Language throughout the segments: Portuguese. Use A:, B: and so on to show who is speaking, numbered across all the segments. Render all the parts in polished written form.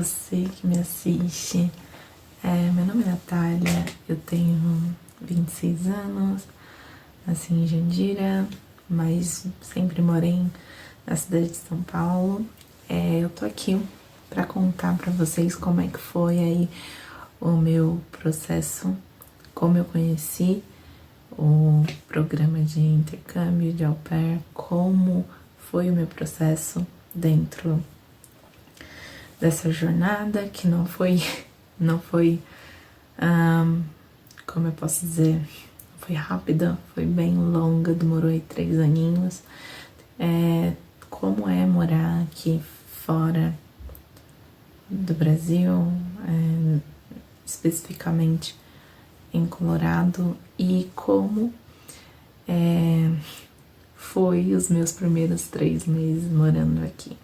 A: você que me assiste. Meu nome é Natália, eu tenho 26 anos, nasci em Jandira, mas sempre morei na cidade de São Paulo. Eu tô aqui pra contar pra vocês como é que foi aí o meu processo, como eu conheci o programa de intercâmbio de au pair, como foi o meu processo dentro dessa jornada, que não foi, como eu posso dizer, foi rápida, foi bem longa, demorou aí 3 aninhos. Como é morar aqui fora do Brasil, especificamente em Colorado, e como foi os meus primeiros 3 meses morando aqui.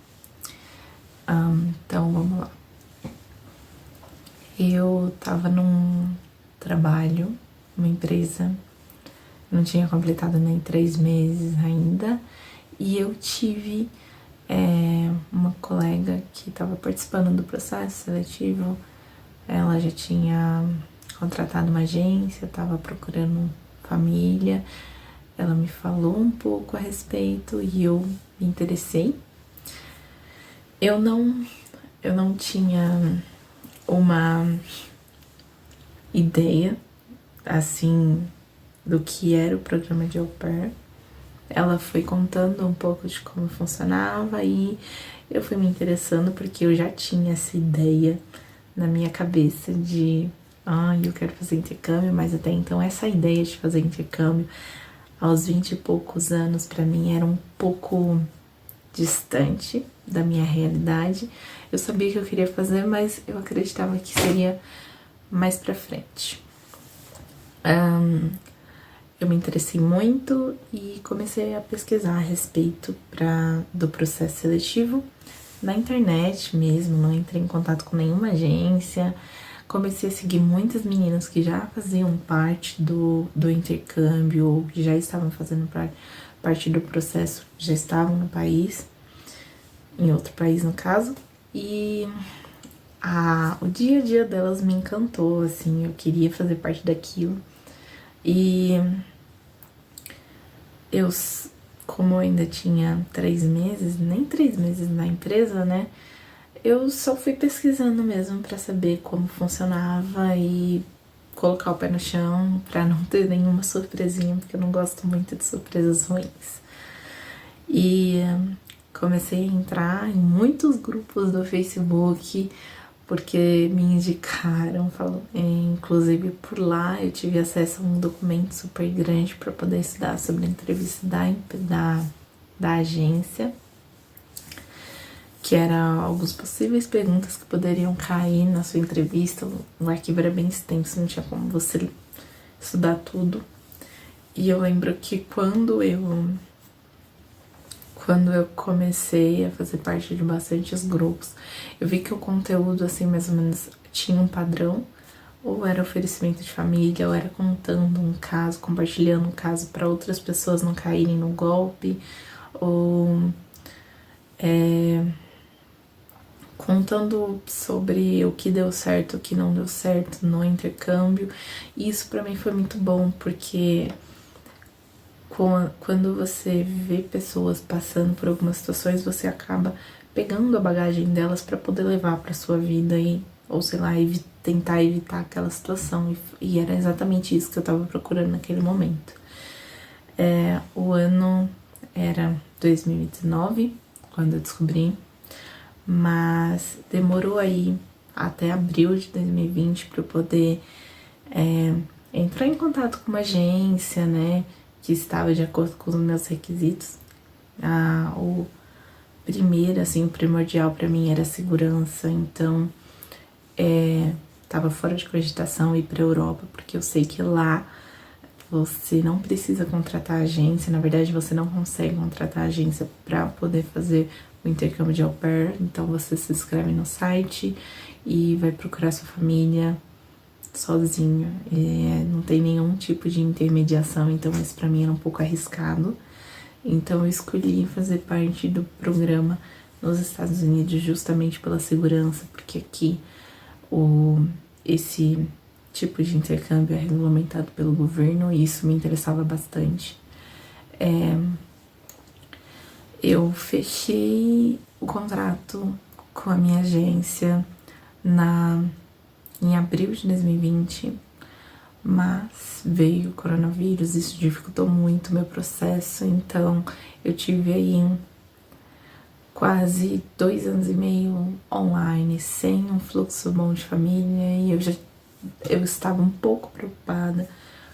A: Então vamos lá. Eu tava num trabalho, uma empresa, não tinha completado nem 3 meses ainda, e eu tive uma colega que estava participando do processo seletivo. Ela já tinha contratado uma agência, estava procurando família. Ela me falou um pouco a respeito e eu me interessei. Eu não tinha uma ideia, assim, do que era o programa de au pair. Ela foi contando um pouco de como funcionava e eu fui me interessando porque eu já tinha essa ideia na minha cabeça de eu quero fazer intercâmbio, mas até então essa ideia de fazer intercâmbio aos 20 e poucos anos pra mim era um pouco distante da minha realidade. Eu sabia que eu queria fazer, mas eu acreditava que seria mais pra frente. Eu me interessei muito e comecei a pesquisar a respeito do processo seletivo na internet mesmo, não entrei em contato com nenhuma agência. Comecei a seguir muitas meninas que já faziam parte do intercâmbio ou que já estavam fazendo parte do processo, já estavam no país, em outro país no caso, e o dia a dia delas me encantou, assim, eu queria fazer parte daquilo. E como eu ainda tinha 3 meses, nem 3 meses na empresa, né? Eu só fui pesquisando mesmo pra saber como funcionava e colocar o pé no chão pra não ter nenhuma surpresinha, porque eu não gosto muito de surpresas ruins. E comecei a entrar em muitos grupos do Facebook, porque me indicaram, inclusive por lá eu tive acesso a um documento super grande para poder estudar sobre a entrevista da agência, que era algumas possíveis perguntas que poderiam cair na sua entrevista. O arquivo era bem extenso, não tinha como você estudar tudo. E eu lembro que quando eu comecei a fazer parte de bastantes grupos, eu vi que o conteúdo, assim, mais ou menos tinha um padrão, ou era oferecimento de família, ou era contando um caso, compartilhando um caso para outras pessoas não caírem no golpe, ou contando sobre o que deu certo, o que não deu certo no intercâmbio. E isso pra mim foi muito bom, porque quando você vê pessoas passando por algumas situações, você acaba pegando a bagagem delas para poder levar para sua vida ou sei lá, tentar evitar aquela situação. E era exatamente isso que eu tava procurando naquele momento. O ano era 2019, quando eu descobri, mas demorou aí até abril de 2020 para eu poder entrar em contato com uma agência, né, que estava de acordo com os meus requisitos. O primeiro, assim, o primordial para mim era a segurança, então tava fora de cogitação ir pra Europa, porque eu sei que lá você não precisa contratar agência, na verdade você não consegue contratar agência para poder fazer o intercâmbio de au pair. Então você se inscreve no site e vai procurar sua família sozinho, não tem nenhum tipo de intermediação, então isso pra mim era um pouco arriscado. Então eu escolhi fazer parte do programa nos Estados Unidos justamente pela segurança, porque aqui esse tipo de intercâmbio é regulamentado pelo governo e isso me interessava bastante. Eu fechei o contrato com a minha agência em abril de 2020, mas veio o coronavírus, isso dificultou muito o meu processo, então eu tive aí quase 2 anos e meio online, sem um fluxo bom de família, e eu estava um pouco preocupada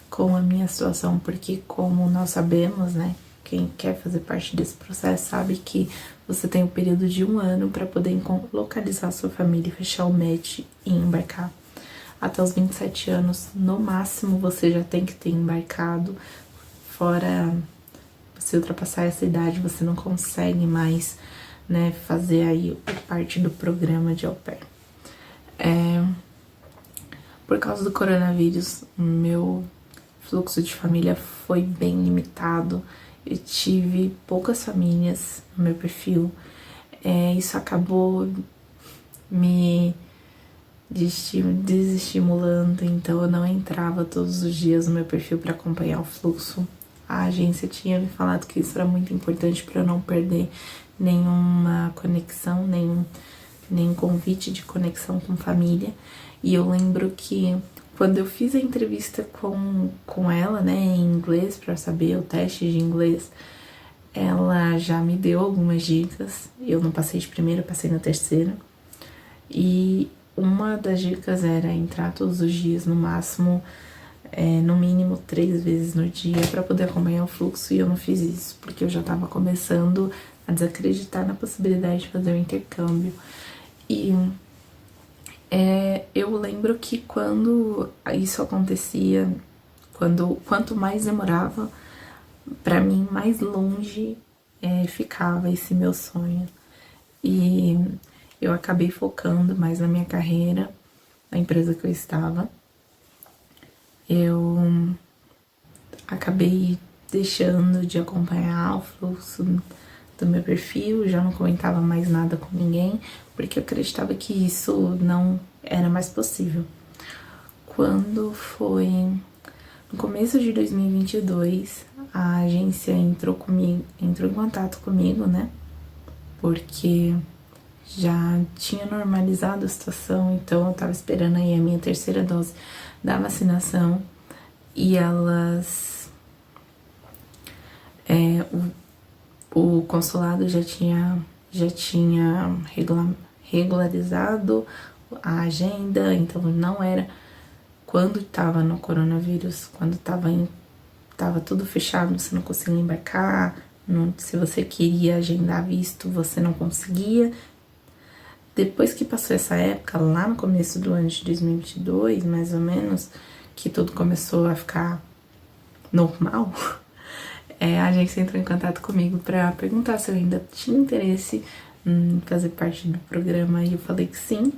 A: com a minha situação, porque como nós sabemos, né, quem quer fazer parte desse processo sabe que você tem um período de 1 ano para poder localizar a sua família e fechar o match e embarcar. Até os 27 anos, no máximo, você já tem que ter embarcado. Fora você ultrapassar essa idade, você não consegue mais, né, fazer aí parte do programa de au pair. Por causa do coronavírus, meu fluxo de família foi bem limitado. Eu tive poucas famílias no meu perfil. Isso acabou me desestimulando, então eu não entrava todos os dias no meu perfil para acompanhar o fluxo. A agência tinha me falado que isso era muito importante para eu não perder nenhuma conexão, nenhum convite de conexão com família. E eu lembro que quando eu fiz a entrevista com ela, né, em inglês, para saber o teste de inglês, ela já me deu algumas dicas. Eu não passei de primeira, passei na terceira. E uma das dicas era entrar todos os dias, no máximo, no mínimo 3 vezes no dia, para poder acompanhar o fluxo. E eu não fiz isso, porque eu já estava começando a desacreditar na possibilidade de fazer o intercâmbio. E eu lembro que quando isso acontecia, quanto mais demorava, para mim, mais longe ficava esse meu sonho. E eu acabei focando mais na minha carreira, na empresa que eu estava. Eu acabei deixando de acompanhar o fluxo do meu perfil, já não comentava mais nada com ninguém, porque eu acreditava que isso não era mais possível. Quando foi no começo de 2022, a agência entrou em contato comigo, né? Porque já tinha normalizado a situação, então eu tava esperando aí a minha terceira dose da vacinação e elas... o consulado já tinha regularizado a agenda, então não era quando tava no coronavírus, quando tava tudo fechado, você não conseguia embarcar, se você queria agendar visto, você não conseguia. Depois que passou essa época, lá no começo do ano de 2022, mais ou menos, que tudo começou a ficar normal, a agência entrou em contato comigo para perguntar se eu ainda tinha interesse em fazer parte do programa, e eu falei que sim.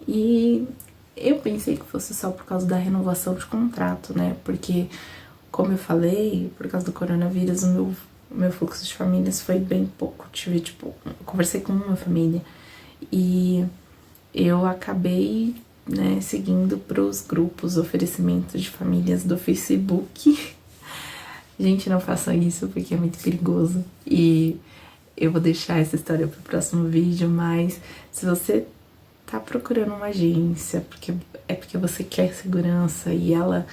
A: E eu pensei que fosse só por causa da renovação de contrato, né? Porque, como eu falei, por causa do coronavírus, o meu fluxo de famílias foi bem pouco. Eu conversei com uma família e eu acabei, né, seguindo pros grupos oferecimentos de famílias do Facebook. Gente, não façam isso porque é muito perigoso. E eu vou deixar essa história pro próximo vídeo, mas se você tá procurando uma agência porque você quer segurança e ela,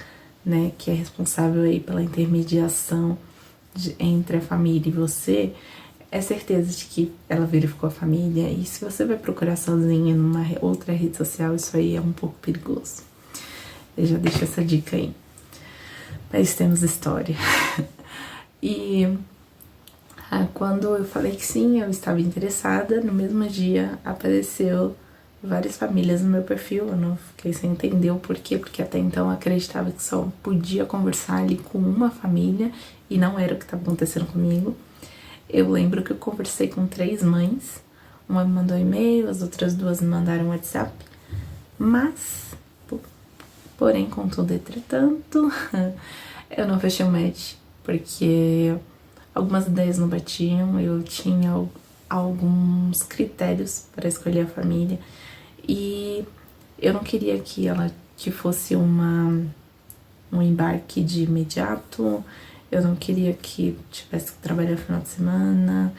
A: né, que é responsável aí pela intermediação entre a família e você, é certeza de que ela verificou a família. E se você vai procurar sozinha numa outra rede social, isso aí é um pouco perigoso. Eu já deixo essa dica aí. Mas temos história. E quando eu falei que sim, eu estava interessada, no mesmo dia apareceu várias famílias no meu perfil. Eu não fiquei sem entender o porquê, porque até então eu acreditava que só podia conversar ali com uma família e não era o que estava acontecendo comigo. Eu lembro que eu conversei com 3 mães, uma me mandou e-mail, as outras 2 me mandaram WhatsApp, mas, porém, contudo, entretanto, eu não fechei o match, porque algumas ideias não batiam, eu tinha alguns critérios para escolher a família e eu não queria que fosse um embarque de imediato, eu não queria que tivesse que trabalhar no final de semana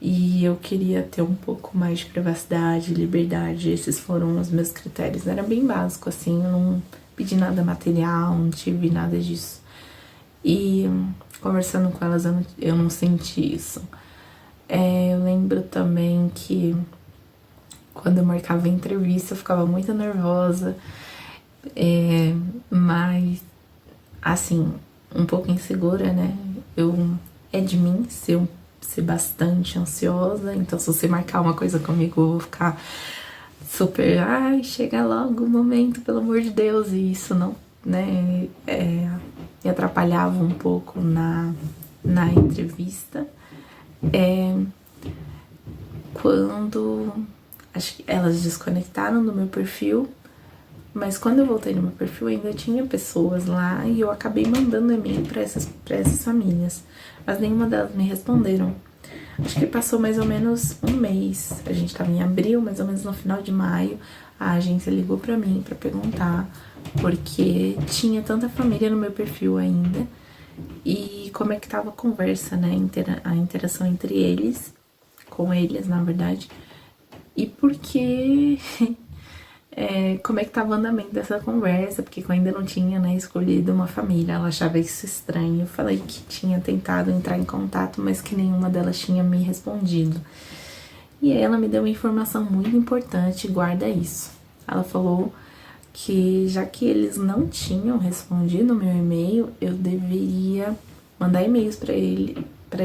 A: e eu queria ter um pouco mais de privacidade, liberdade. Esses foram os meus critérios. Era bem básico, assim, eu não pedi nada material, não tive nada disso. E conversando com elas, eu não senti isso. Eu lembro também que quando eu marcava a entrevista, eu ficava muito nervosa, mas, assim, um pouco insegura, né? É de mim ser bastante ansiosa, então se você marcar uma coisa comigo, eu vou ficar super, ai, chega logo o momento, pelo amor de Deus, e isso não, né, me atrapalhava um pouco na entrevista. Quando acho que elas desconectaram do meu perfil, mas quando eu voltei no meu perfil ainda tinha pessoas lá e eu acabei mandando e-mail para essas famílias, mas nenhuma delas me responderam. Acho que passou mais ou menos um mês, a gente tava em abril, mais ou menos no final de maio, a agência ligou para mim para perguntar porque tinha tanta família no meu perfil ainda e como é que tava a conversa, né, a interação entre eles, com eles, na verdade, e porque como é que tava o andamento dessa conversa, porque eu ainda não tinha, né, escolhido uma família, ela achava isso estranho. Eu falei que tinha tentado entrar em contato, mas que nenhuma delas tinha me respondido. E aí ela me deu uma informação muito importante, guarda isso. Ela falou que já que eles não tinham respondido o meu e-mail, eu deveria mandar e-mails para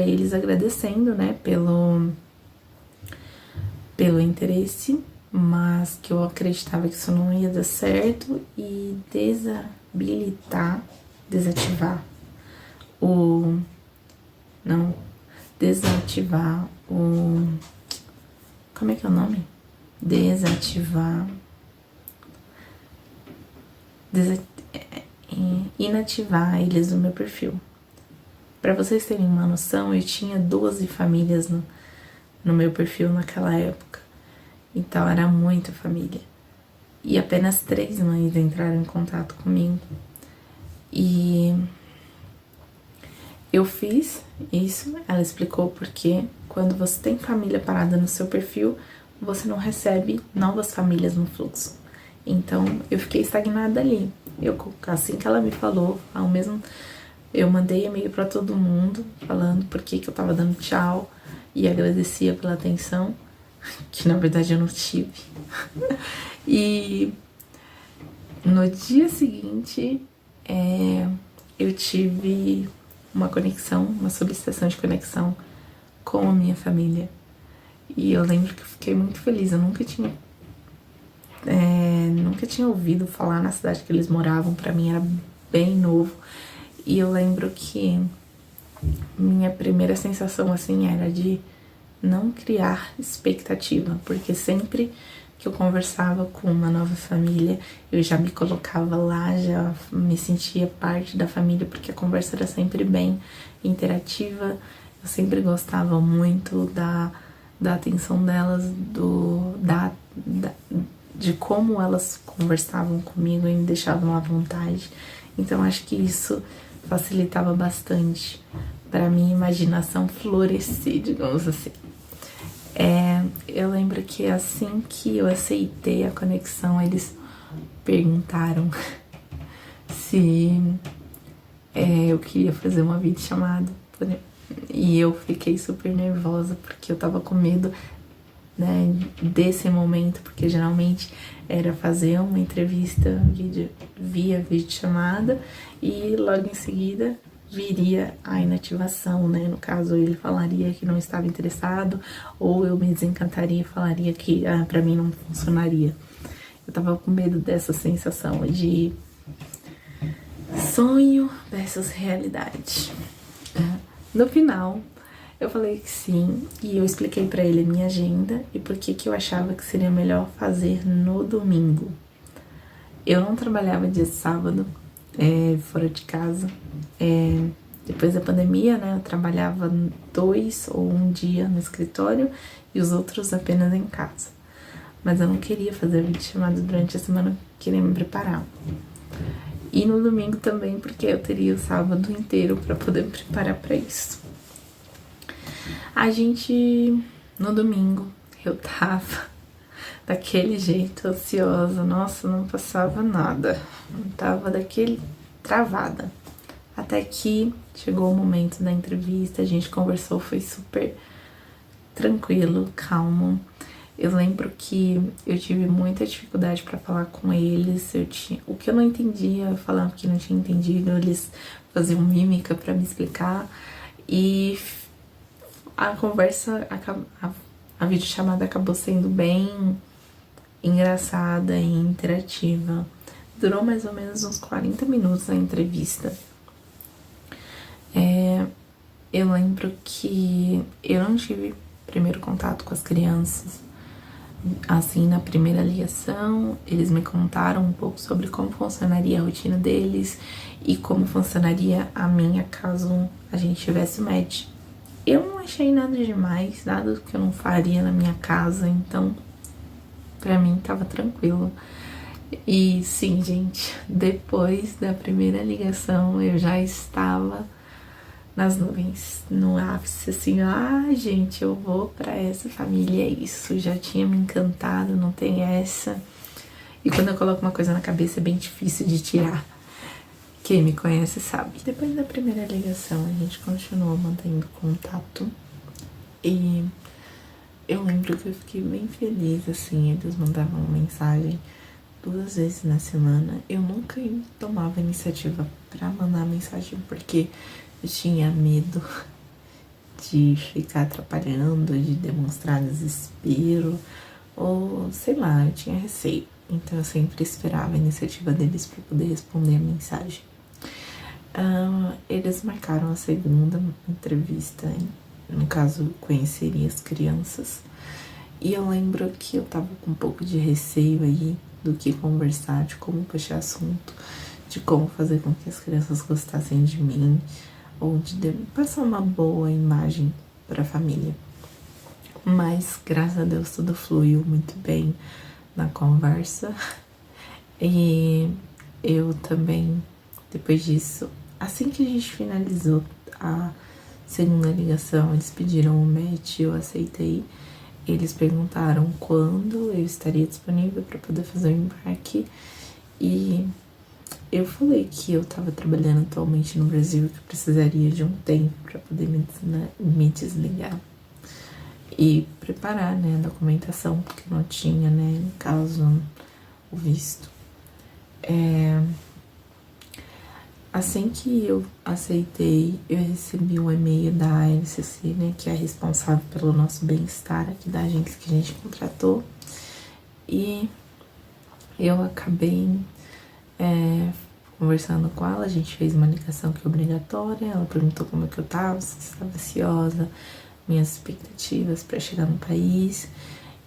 A: eles agradecendo, né, pelo interesse, mas que eu acreditava que isso não ia dar certo e desativar o... não, desativar o... como é que é o nome? Inativar eles do meu perfil. Para vocês terem uma noção, eu tinha 12 famílias no meu perfil naquela época. Então era muita família. E apenas 3 mães entraram em contato comigo. E eu fiz isso, ela explicou porque quando você tem família parada no seu perfil, você não recebe novas famílias no fluxo. Então eu fiquei estagnada ali. Assim que ela me falou, eu mandei e-mail para todo mundo falando por que eu tava dando tchau e agradecia pela atenção, que na verdade eu não tive. E no dia seguinte eu tive uma solicitação de conexão com a minha família. E eu lembro que eu fiquei muito feliz. Eu nunca tinha ouvido falar na cidade que eles moravam. Pra mim era bem novo. E eu lembro que minha primeira sensação assim era de não criar expectativa, porque sempre que eu conversava com uma nova família, eu já me colocava lá, já me sentia parte da família, porque a conversa era sempre bem interativa. Eu sempre gostava muito da atenção delas, de como elas conversavam comigo e me deixavam à vontade. Então acho que isso facilitava bastante para minha imaginação florescer, digamos assim. Eu lembro que assim que eu aceitei a conexão, eles perguntaram se eu queria fazer uma videochamada. E eu fiquei super nervosa, porque eu tava com medo, né, desse momento, porque geralmente era fazer uma entrevista via videochamada e logo em seguida viria a inativação, né? No caso, ele falaria que não estava interessado, ou eu me desencantaria e falaria que pra mim não funcionaria. Eu tava com medo dessa sensação de sonho versus realidade. No final, eu falei que sim, e eu expliquei pra ele a minha agenda e por que eu achava que seria melhor fazer no domingo. Eu não trabalhava dia sábado, fora de casa, depois da pandemia, né, eu trabalhava 2 ou 1 dia no escritório e os outros apenas em casa. Mas eu não queria fazer videochamada durante a semana, queria me preparar. E no domingo também, porque eu teria o sábado inteiro para poder me preparar para isso. No domingo, eu tava daquele jeito, ansiosa, nossa, não passava nada, não tava daquele travada. Até que chegou o momento da entrevista, a gente conversou, foi super tranquilo, calmo. Eu lembro que eu tive muita dificuldade para falar com eles. O que eu não entendia, eu falava que não tinha entendido, eles faziam mímica para me explicar. E a conversa, a videochamada acabou sendo bem engraçada e interativa. Durou mais ou menos uns 40 minutos a entrevista. Eu lembro que eu não tive primeiro contato com as crianças. Assim, na primeira ligação, eles me contaram um pouco sobre como funcionaria a rotina deles e como funcionaria a minha caso a gente tivesse o match. Eu não achei nada demais, nada que eu não faria na minha casa, então pra mim tava tranquilo. E sim, gente, depois da primeira ligação eu já estava nas nuvens, no ápice, assim, gente, eu vou pra essa família, é isso, já tinha me encantado, não tem essa. E quando eu coloco uma coisa na cabeça é bem difícil de tirar. Quem me conhece sabe. Depois da primeira ligação, a gente continuou mantendo contato. E eu lembro que eu fiquei bem feliz, assim, eles mandavam mensagem 2 vezes na semana. Eu nunca tomava iniciativa pra mandar mensagem, porque eu tinha medo de ficar atrapalhando, de demonstrar desespero, ou sei lá, eu tinha receio. Então eu sempre esperava a iniciativa deles para poder responder a mensagem. Eles marcaram a segunda entrevista, no caso, conheceria as crianças. E eu lembro que eu tava com um pouco de receio aí do que conversar, de como puxar assunto, de como fazer com que as crianças gostassem de mim, ou de passar uma boa imagem para a família. Mas, graças a Deus, tudo fluiu muito bem na conversa. E eu também, depois disso, assim que a gente finalizou a segunda ligação, eles pediram o match, eu aceitei. Eles perguntaram quando eu estaria disponível para poder fazer o embarque. E eu falei que eu tava trabalhando atualmente no Brasil e que eu precisaria de um tempo para poder me desligar e preparar, né, a documentação, porque não tinha, né, no caso, o visto. Assim que eu aceitei, eu recebi um e-mail da ANCC, né, que é responsável pelo nosso bem-estar aqui da agência que a gente contratou, e eu acabei conversando com ela. A gente fez uma ligação que é obrigatória. Ela perguntou como é que eu tava, se estava ansiosa, minhas expectativas para chegar no país.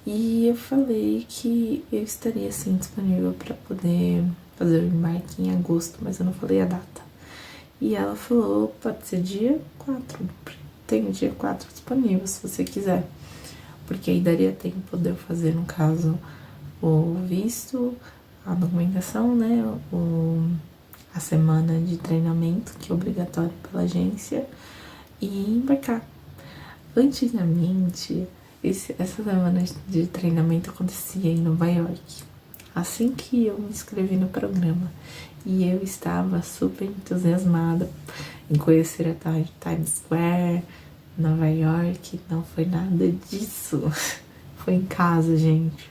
A: E eu falei que eu estaria sim disponível para poder fazer o embarque em agosto, mas eu não falei a data. E ela falou, pode ser dia 4, tem o dia 4 disponível se você quiser, porque aí daria tempo de eu fazer, no caso, o visto, a documentação, né, a semana de treinamento, que é obrigatório pela agência, e embarcar. Antigamente, essa semana de treinamento acontecia em Nova York, assim que eu me inscrevi no programa. E eu estava super entusiasmada em conhecer a Times Square, Nova York. Não foi nada disso. Foi em casa, gente.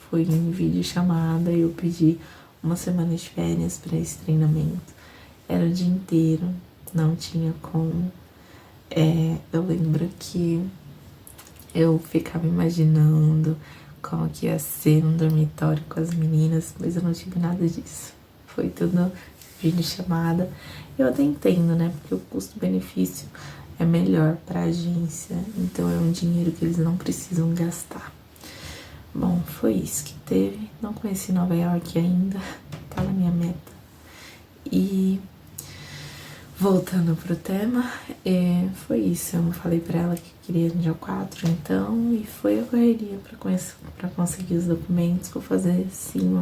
A: Foi em videochamada e eu pedi uma semana de férias para esse treinamento. Era o dia inteiro, não tinha como. Eu lembro que eu ficava imaginando como que ia ser um dormitório com as meninas, mas eu não tive nada disso. Foi tudo videochamada. Eu até entendo, né? Porque o custo-benefício é melhor para a agência, então é um dinheiro que eles não precisam gastar. Bom, foi isso que teve. Não conheci Nova York ainda, tá na minha meta. E Voltando pro tema, foi isso. Eu falei pra ela que queria no dia 4, então, e foi a correria pra conseguir os documentos. Vou fazer sim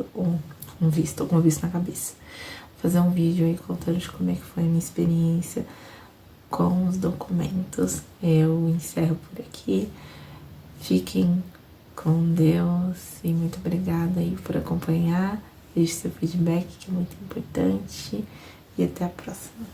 A: com visto na cabeça. Vou fazer um vídeo aí contando de como é que foi a minha experiência com os documentos. Eu encerro por aqui. Fiquem com Deus e muito obrigada aí por acompanhar. Deixe seu feedback, que é muito importante. E até a próxima.